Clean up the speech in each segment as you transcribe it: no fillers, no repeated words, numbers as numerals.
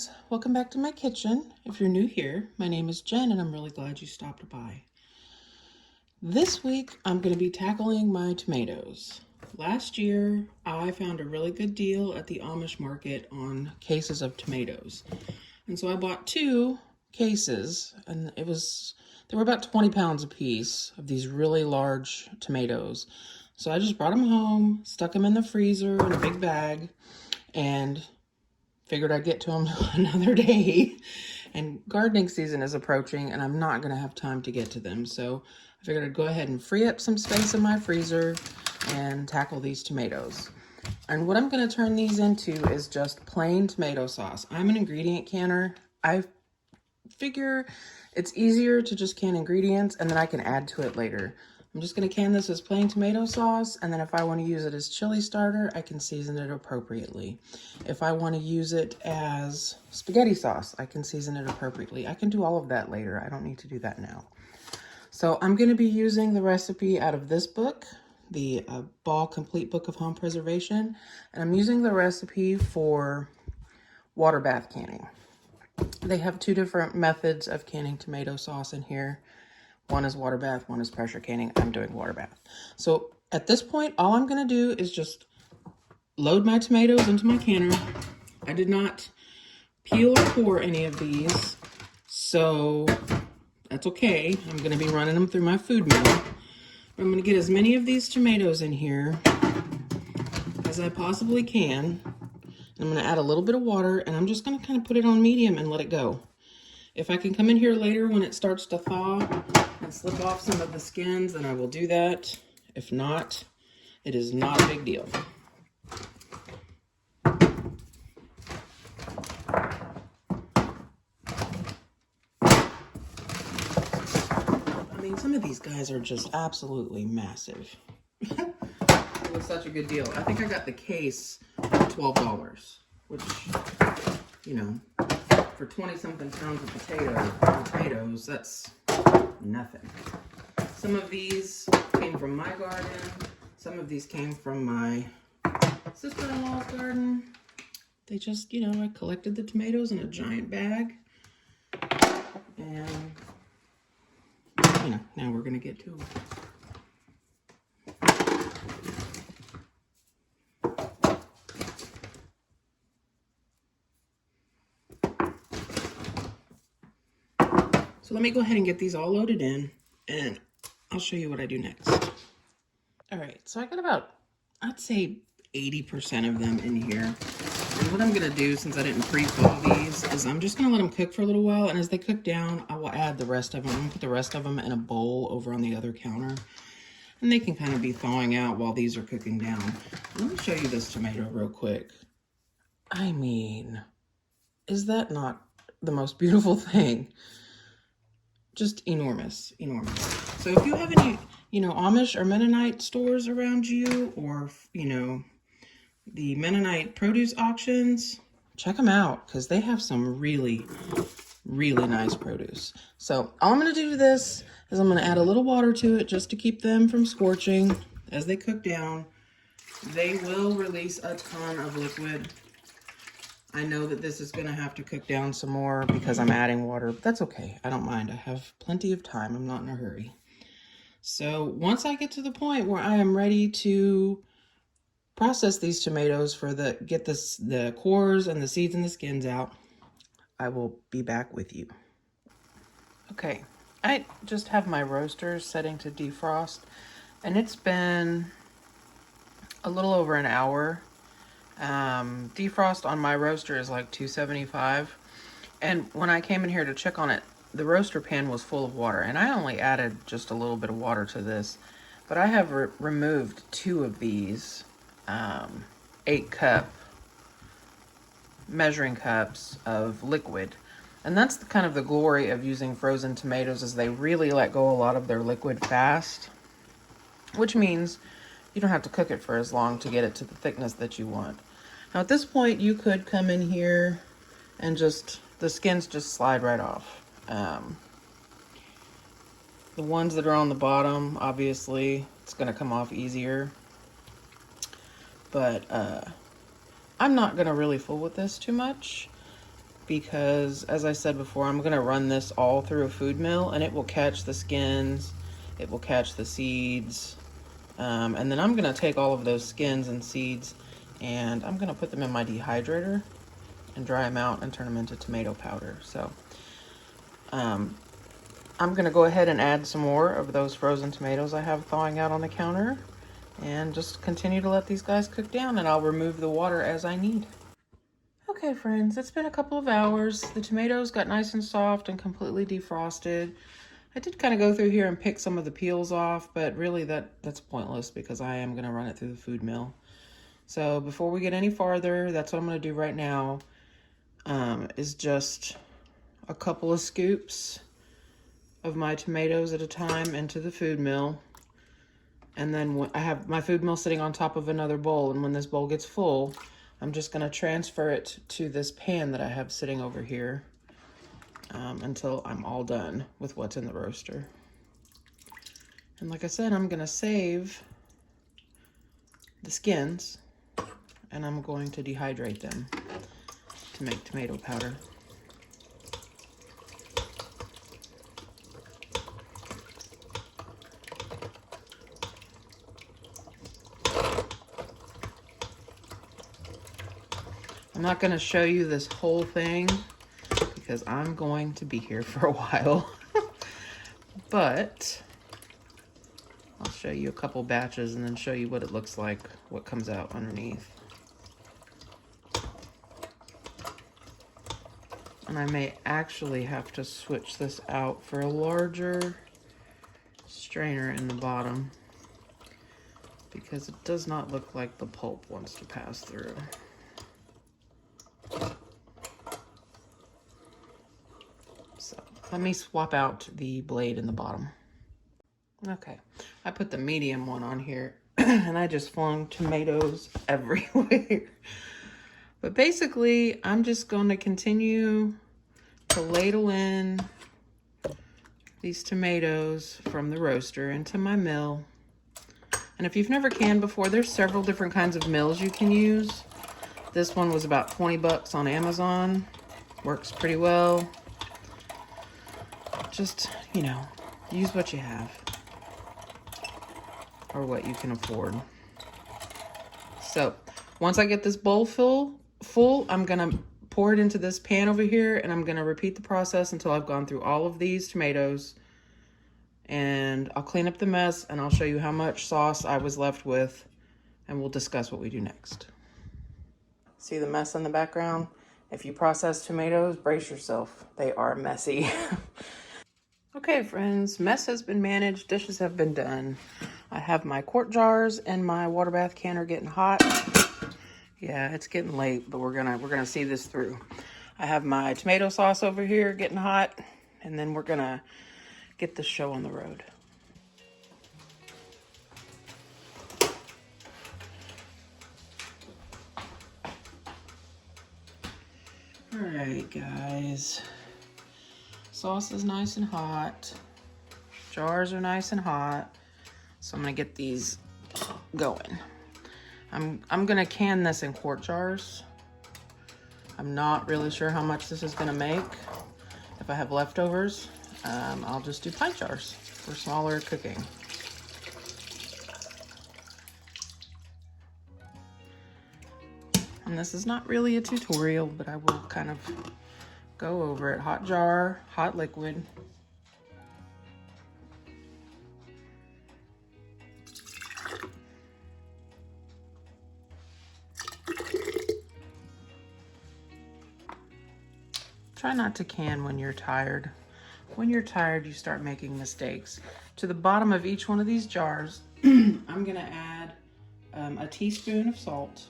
friends, welcome back to my kitchen. If you're new here, my name is Jen and I'm really glad you stopped by. This week I'm going to be tackling my tomatoes. Last year I found a really good deal at the Amish market on cases of tomatoes. And so I bought 2 cases and they were about 20 pounds a piece of these really large tomatoes. So I just brought them home, stuck them in the freezer in a big bag, and figured I'd get to them another day. And gardening season is approaching and I'm not going to have time to get to them. So I figured I'd go ahead and free up some space in my freezer and tackle these tomatoes. And what I'm going to turn these into is just plain tomato sauce. I'm an ingredient canner. I figure it's easier to just can ingredients and then I can add to it later. I'm just going to can this as plain tomato sauce, and then if I want to use it as chili starter, I can season it appropriately. If I want to use it as spaghetti sauce, I can season it appropriately. I can do all of that later. I don't need to do that now. So I'm going to be using the recipe out of this book, the Ball Complete Book of Home Preservation, and I'm using the recipe for water bath canning. They have 2 different methods of canning tomato sauce in here. One is water bath, one is pressure canning. I'm doing water bath. So at this point, all I'm going to do is just load my tomatoes into my canner. I did not peel or core any of these, so that's okay. I'm going to be running them through my food mill. I'm going to get as many of these tomatoes in here as I possibly can. I'm going to add a little bit of water, and I'm just going to kind of put it on medium and let it go. If I can come in here later when it starts to thaw and slip off some of the skins, then I will do that. If not, it is not a big deal. I mean, some of these guys are just absolutely massive. It was such a good deal. I think I got the case for $12, which, you know, for 20-something pounds of potatoes, that's nothing. Some of these came from my garden. Some of these came from my sister-in-law's garden. They just, you know, I collected the tomatoes in a giant bag. And, you know, now we're going to get to them. So let me go ahead and get these all loaded in, and I'll show you what I do next. All right, so I got about, I'd say 80% of them in here. And what I'm gonna do, since I didn't pre-thaw these, is I'm just gonna let them cook for a little while, and as they cook down, I will add the rest of them. I'm gonna put the rest of them in a bowl over on the other counter, and they can kind of be thawing out while these are cooking down. Let me show you this tomato real quick. I mean, is that not the most beautiful thing? Just enormous, enormous. So if you have any, you know, Amish or Mennonite stores around you, or, you know, the Mennonite produce auctions, check them out because they have some really, really nice produce. So all I'm going to do to this is I'm going to add a little water to it just to keep them from scorching as they cook down. They will release a ton of liquid. I know that this is going to have to cook down some more because I'm adding water, but that's okay. I don't mind. I have plenty of time. I'm not in a hurry. So once I get to the point where I am ready to process these tomatoes for the cores and the seeds and the skins out, I will be back with you. Okay, I just have my roaster setting to defrost, and it's been a little over an hour. Defrost on my roaster is like 275, and when I came in here to check on it, the roaster pan was full of water, and I only added just a little bit of water to this, but I have removed 2 of these 8-cup measuring cups of liquid, and that's kind of the glory of using frozen tomatoes, is they really let go a lot of their liquid fast, which means you don't have to cook it for as long to get it to the thickness that you want. Now at this point, you could come in here and the skins just slide right off. The ones that are on the bottom, obviously, it's gonna come off easier. But I'm not gonna really fool with this too much. because, as I said before, I'm going to run this all through a food mill, and it will catch the skins, it will catch the seeds, and then I'm going to take all of those skins and seeds and I'm going to put them in my dehydrator and dry them out and turn them into tomato powder. So I'm going to go ahead and add some more of those frozen tomatoes I have thawing out on the counter and just continue to let these guys cook down, and I'll remove the water as I need. Okay friends, it's been a couple of hours. The tomatoes got nice and soft and completely defrosted. I did kind of go through here and pick some of the peels off, but really that's pointless because I am going to run it through the food mill. So before we get any farther, that's what I'm going to do right now, is just a couple of scoops of my tomatoes at a time into the food mill. And then I have my food mill sitting on top of another bowl, and when this bowl gets full, I'm just going to transfer it to this pan that I have sitting over here until I'm all done with what's in the roaster. And like I said, I'm going to save the skins and I'm going to dehydrate them to make tomato powder. I'm not going to show you this whole thing because I'm going to be here for a while, but I'll show you a couple batches and then show you what it looks like, what comes out underneath. And I may actually have to switch this out for a larger strainer in the bottom because it does not look like the pulp wants to pass through. So let me swap out the blade in the bottom. Okay, I put the medium one on here and I just flung tomatoes everywhere. But basically, I'm just going to continue to ladle in these tomatoes from the roaster into my mill. And if you've never canned before, there's several different kinds of mills you can use. This one was about 20 bucks on Amazon. Works pretty well. Just, you know, use what you have or what you can afford. So once I get this bowl full, I'm gonna pour it into this pan over here, and I'm gonna repeat the process until I've gone through all of these tomatoes, and I'll clean up the mess and I'll show you how much sauce I was left with, and we'll discuss what we do next. See the mess in the background? If you process tomatoes, brace yourself. They are messy. Okay friends, mess has been managed, dishes have been done. I have my quart jars and my water bath can are getting hot. Yeah, it's getting late, but we're gonna see this through. I have my tomato sauce over here getting hot, and then we're gonna get the show on the road. All right, guys. Sauce is nice and hot. Jars are nice and hot. So I'm gonna get these going. I'm gonna can this in quart jars. I'm not really sure how much this is gonna make. If I have leftovers, I'll just do pint jars for smaller cooking. And this is not really a tutorial, but I will kind of go over it. Hot jar, hot liquid. Try not to can when you're tired. When you're tired, you start making mistakes. To the bottom of each one of these jars, I'm gonna add a teaspoon of salt.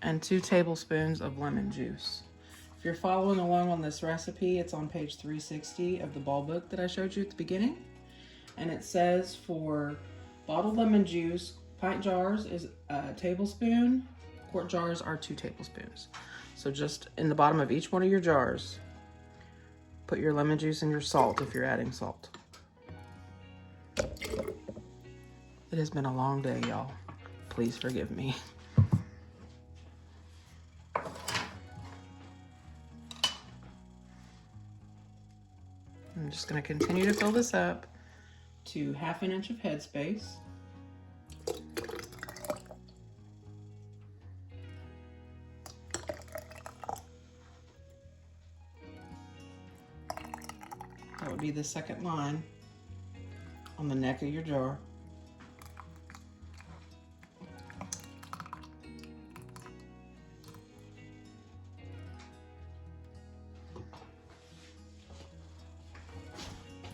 And 2 tablespoons of lemon juice. If you're following along on this recipe, it's on page 360 of the ball book that I showed you at the beginning. And it says for bottled lemon juice, pint jars is a tablespoon, quart jars are 2 tablespoons. So just in the bottom of each one of your jars, put your lemon juice and your salt if you're adding salt. It has been a long day, y'all. please forgive me. I'm just going to continue to fill this up to 1/2 inch of headspace. That would be the second line on the neck of your jar.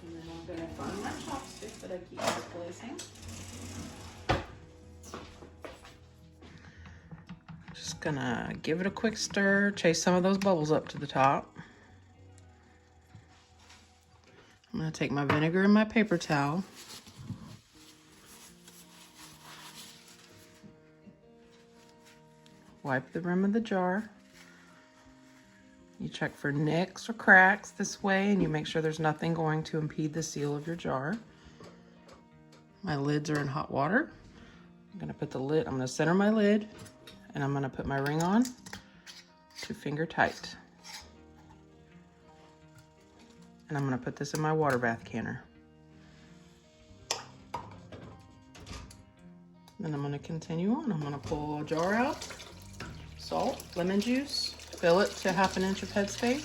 And then I'm going to find my chopstick that I keep misplacing. Just gonna give it a quick stir, chase some of those bubbles up to the top. I'm going to take my vinegar and my paper towel. Wipe the rim of the jar. You check for nicks or cracks this way, and you make sure there's nothing going to impede the seal of your jar. My lids are in hot water. I'm going to put the lid, I'm going to center my lid, and I'm going to put my ring on to finger tight. And I'm going to put this in my water bath canner. Then I'm going to continue on. I'm going to pull a jar out, salt, lemon juice, fill it to 1/2 inch of headspace,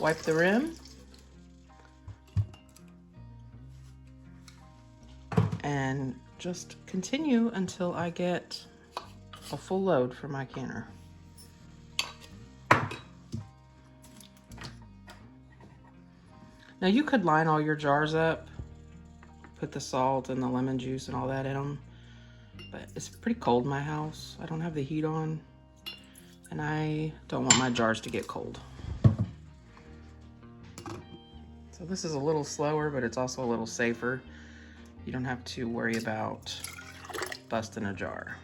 wipe the rim, and just continue until I get a full load for my canner. Now you could line all your jars up, put the salt and the lemon juice and all that in them, but it's pretty cold in my house. I don't have the heat on, and I don't want my jars to get cold. So this is a little slower, but it's also a little safer. You don't have to worry about busting a jar.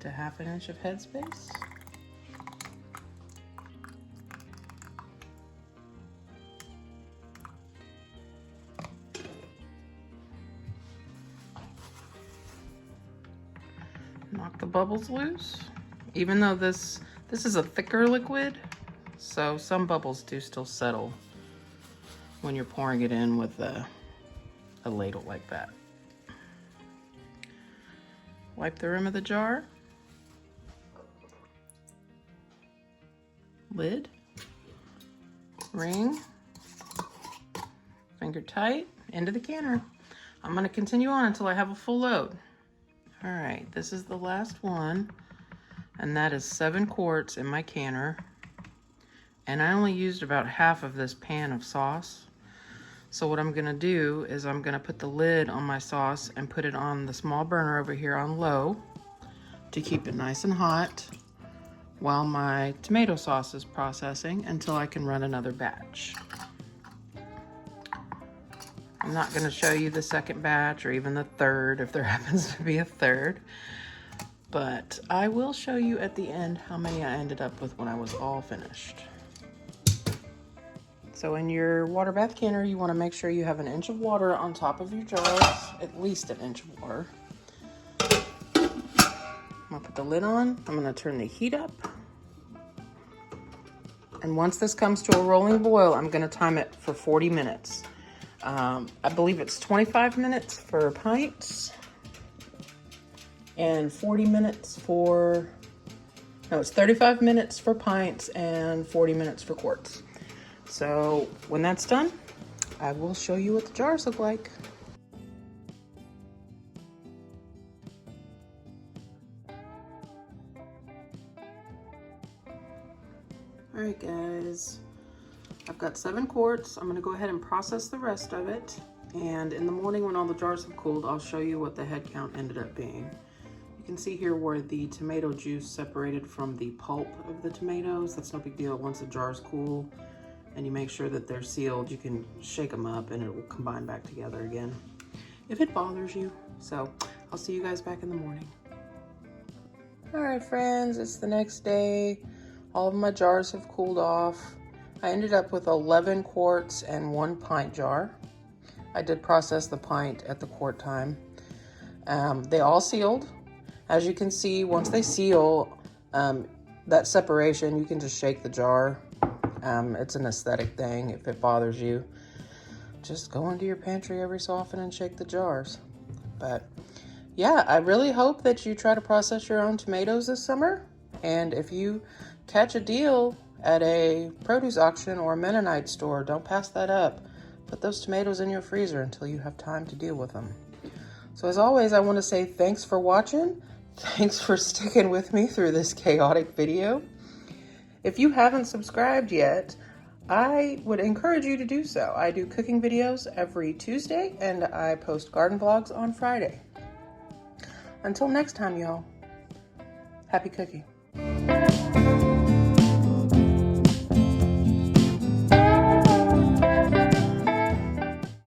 To 1/2 inch of headspace. Knock the bubbles loose. Even though this is a thicker liquid, so some bubbles do still settle when you're pouring it in with a ladle like that. Wipe the rim of the jar. Lid, ring, finger tight, into the canner. I'm going to continue on until I have a full load. All right, this is the last one, and that is 7 quarts in my canner. And I only used about half of this pan of sauce. So what I'm going to do is I'm going to put the lid on my sauce and put it on the small burner over here on low to keep it nice and hot while my tomato sauce is processing until I can run another batch. I'm not going to show you the second batch or even the third if there happens to be a third, but I will show you at the end how many I ended up with when I was all finished. So in your water bath canner, you want to make sure you have 1 inch of water on top of your jars, at least 1 inch of water. I'm gonna put the lid on. I'm gonna turn the heat up. And once this comes to a rolling boil, I'm gonna time it for 40 minutes. I believe it's 25 minutes for pints and 40 minutes for, no, it's 35 minutes for pints and 40 minutes for quarts. So when that's done, I will show you what the jars look like. All right, guys, I've got 7 quarts. I'm gonna go ahead and process the rest of it. And in the morning when all the jars have cooled, I'll show you what the head count ended up being. You can see here where the tomato juice separated from the pulp of the tomatoes. That's no big deal. Once the jars cool, and you make sure that they're sealed, you can shake them up and it will combine back together again if it bothers you. So I'll see you guys back in the morning. All right, friends, it's the next day. All of my jars have cooled off. I ended up with 11 quarts and 1 pint jar. I did process the pint at the quart time. They all sealed. As you can see, once they seal, that separation, you can just shake the jar. It's an aesthetic thing. If it bothers you, just go into your pantry every so often and shake the jars. But yeah, I really hope that you try to process your own tomatoes this summer. And if you catch a deal at a produce auction or a Mennonite store, don't pass that up. Put those tomatoes in your freezer until you have time to deal with them. So as always, I want to say thanks for watching. Thanks for sticking with me through this chaotic video. If you haven't subscribed yet, I would encourage you to do so. I do cooking videos every Tuesday and I post garden vlogs on Friday. Until next time, y'all, happy cooking.